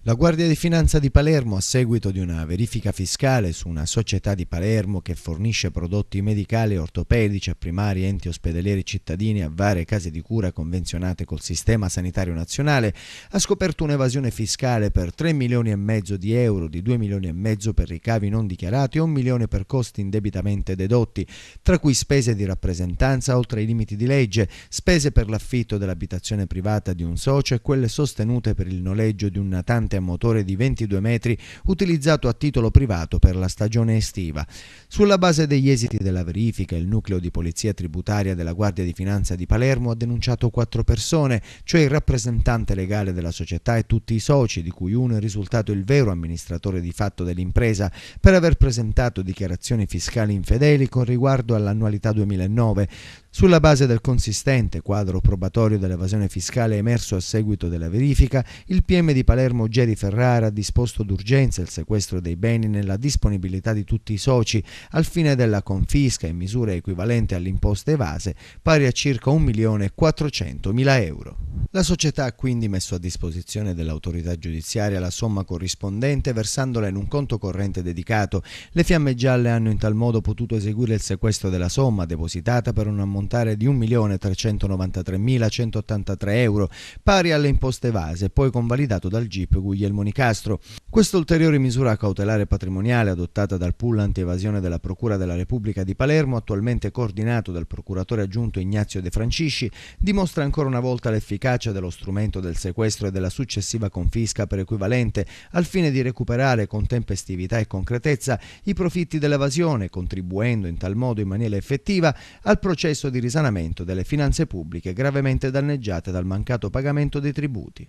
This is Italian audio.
La Guardia di Finanza di Palermo, a seguito di una verifica fiscale su una società di Palermo che fornisce prodotti medicali e ortopedici a primari enti ospedalieri cittadini e a varie case di cura convenzionate col Sistema Sanitario Nazionale, ha scoperto un'evasione fiscale per 3 milioni e mezzo di euro, di 2 milioni e mezzo per ricavi non dichiarati e 1 milione per costi indebitamente dedotti, tra cui spese di rappresentanza oltre i limiti di legge, spese per l'affitto dell'abitazione privata di un socio e quelle sostenute per il noleggio di un natante a motore di 22 metri utilizzato a titolo privato per la stagione estiva. Sulla base degli esiti della verifica, il nucleo di polizia tributaria della Guardia di Finanza di Palermo ha denunciato 4 persone, cioè il rappresentante legale della società e tutti i soci, di cui uno è risultato il vero amministratore di fatto dell'impresa, per aver presentato dichiarazioni fiscali infedeli con riguardo all'annualità 2009. Sulla base del consistente quadro probatorio dell'evasione fiscale emerso a seguito della verifica, il PM di Palermo Geri Ferrara ha disposto d'urgenza il sequestro dei beni nella disponibilità di tutti i soci al fine della confisca in misura equivalente alle imposte evase, pari a circa 1.400.000 euro. La società ha quindi messo a disposizione dell'autorità giudiziaria la somma corrispondente versandola in un conto corrente dedicato. Le Fiamme Gialle hanno in tal modo potuto eseguire il sequestro della somma depositata per un ammontare di 1.393.183 euro, pari alle imposte evase, poi convalidato dal GIP Guglielmo Nicastro. Questa ulteriore misura cautelare patrimoniale adottata dal pool anti-evasione della Procura della Repubblica di Palermo, attualmente coordinato dal procuratore aggiunto Ignazio De Francisci, dimostra ancora una volta l'efficacia dello strumento del sequestro e della successiva confisca per equivalente, al fine di recuperare con tempestività e concretezza i profitti dell'evasione, contribuendo in tal modo in maniera effettiva al processo di risanamento delle finanze pubbliche gravemente danneggiate dal mancato pagamento dei tributi.